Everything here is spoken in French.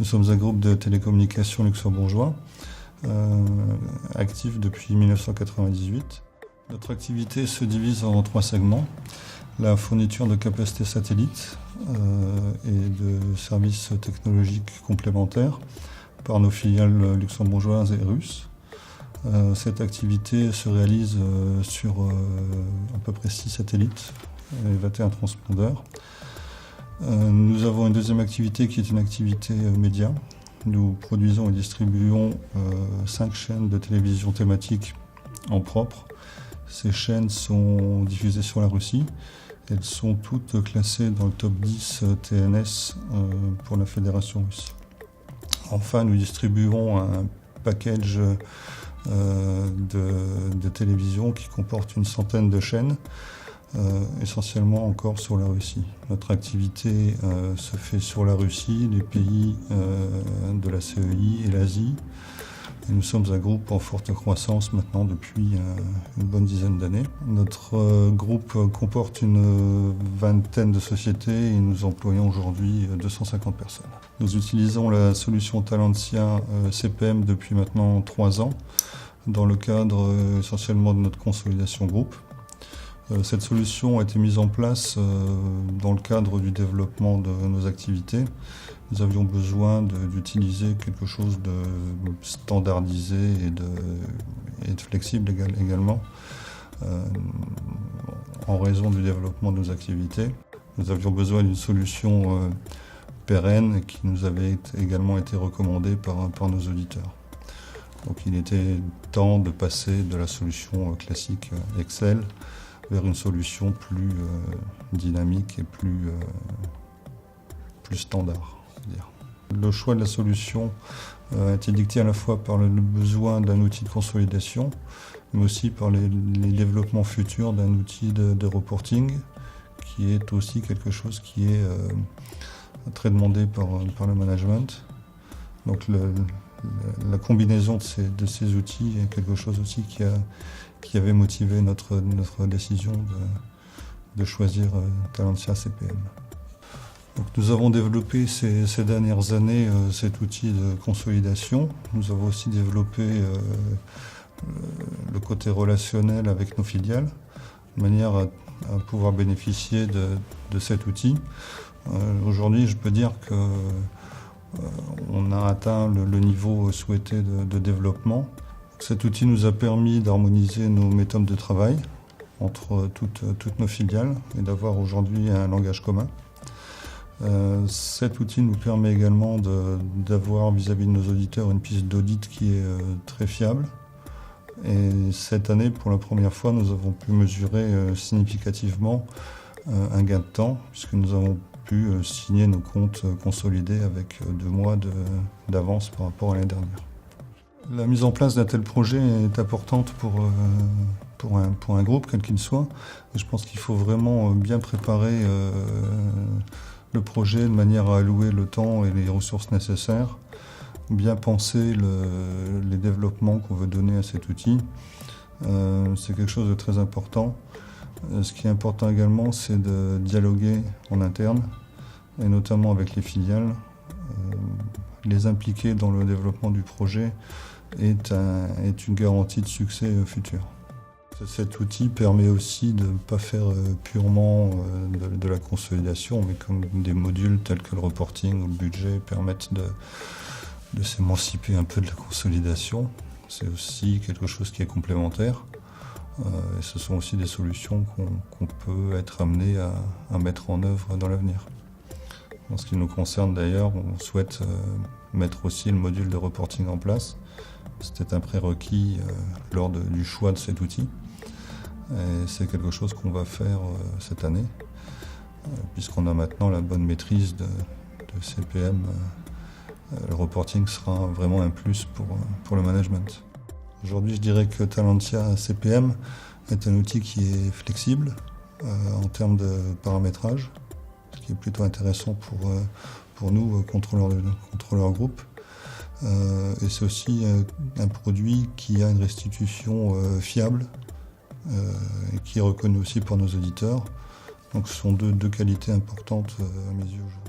sommes un groupe de télécommunications luxembourgeois, actif depuis 1998. Notre activité se divise en 3 segments. La fourniture de capacités satellites et de services technologiques complémentaires par nos filiales luxembourgeoises et russes. Cette activité se réalise sur à peu près 6 satellites et 21 transpondeurs. Nous avons une deuxième activité qui est une activité média. Nous produisons et distribuons 5 chaînes de télévision thématiques en propre. Ces chaînes sont diffusées sur la Russie. Elles sont toutes classées dans le top 10 TNS pour la Fédération russe. Enfin, nous distribuons un package de télévision qui comporte une centaine de chaînes, essentiellement encore sur la Russie. Notre activité se fait sur la Russie, les pays de la CEI et l'Asie. Et nous sommes un groupe en forte croissance maintenant depuis une bonne dizaine d'années. Notre groupe comporte une vingtaine de sociétés et nous employons aujourd'hui 250 personnes. Nous utilisons la solution Talentia CPM depuis maintenant 3 ans dans le cadre essentiellement de notre consolidation groupe. Cette solution a été mise en place dans le cadre du développement de nos activités. Nous avions besoin d'utiliser quelque chose de standardisé et de flexible également en raison du développement de nos activités. Nous avions besoin d'une solution pérenne qui nous avait également été recommandée par nos auditeurs. Donc il était temps de passer de la solution classique Excel vers une solution plus dynamique et plus standard. Le choix de la solution a été dicté à la fois par le besoin d'un outil de consolidation, mais aussi par les développements futurs d'un outil de reporting, qui est aussi quelque chose qui est très demandé par le management. Donc la combinaison de ces outils est quelque chose aussi qui avait motivé notre décision de choisir Talentia CPM. Donc nous avons développé ces dernières années cet outil de consolidation. Nous avons aussi développé le côté relationnel avec nos filiales, de manière à pouvoir bénéficier de cet outil. Aujourd'hui, je peux dire qu'on a atteint le niveau souhaité de développement. Cet outil nous a permis d'harmoniser nos méthodes de travail entre toutes nos filiales et d'avoir aujourd'hui un langage commun. Cet outil nous permet également d'avoir vis-à-vis de nos auditeurs une piste d'audit qui est très fiable. Et cette année, pour la première fois, nous avons pu mesurer significativement un gain de temps, puisque nous avons pu signer nos comptes consolidés avec 2 mois d'avance par rapport à l'année dernière. La mise en place d'un tel projet est importante pour un groupe, quel qu'il soit. Et je pense qu'il faut vraiment bien préparer le projet de manière à allouer le temps et les ressources nécessaires, bien penser les développements qu'on veut donner à cet outil. C'est quelque chose de très important. Ce qui est important également, c'est de dialoguer en interne, et notamment avec les filiales. Les impliquer dans le développement du projet est une garantie de succès futur. Cet outil permet aussi de ne pas faire purement de la consolidation, mais comme des modules tels que le reporting ou le budget permettent de s'émanciper un peu de la consolidation. C'est aussi quelque chose qui est complémentaire. Et ce sont aussi des solutions qu'on peut être amené à mettre en œuvre dans l'avenir. En ce qui nous concerne d'ailleurs, on souhaite mettre aussi le module de reporting en place. C'était un prérequis lors du choix de cet outil. Et c'est quelque chose qu'on va faire cette année, puisqu'on a maintenant la bonne maîtrise de CPM. Le reporting sera vraiment un plus pour le management. Aujourd'hui, je dirais que Talentia CPM est un outil qui est flexible en termes de paramétrage, ce qui est plutôt intéressant pour nous, contrôleurs groupe. Et c'est aussi un produit qui a une restitution fiable et qui est reconnu aussi par nos auditeurs. Donc ce sont deux qualités importantes à mes yeux aujourd'hui.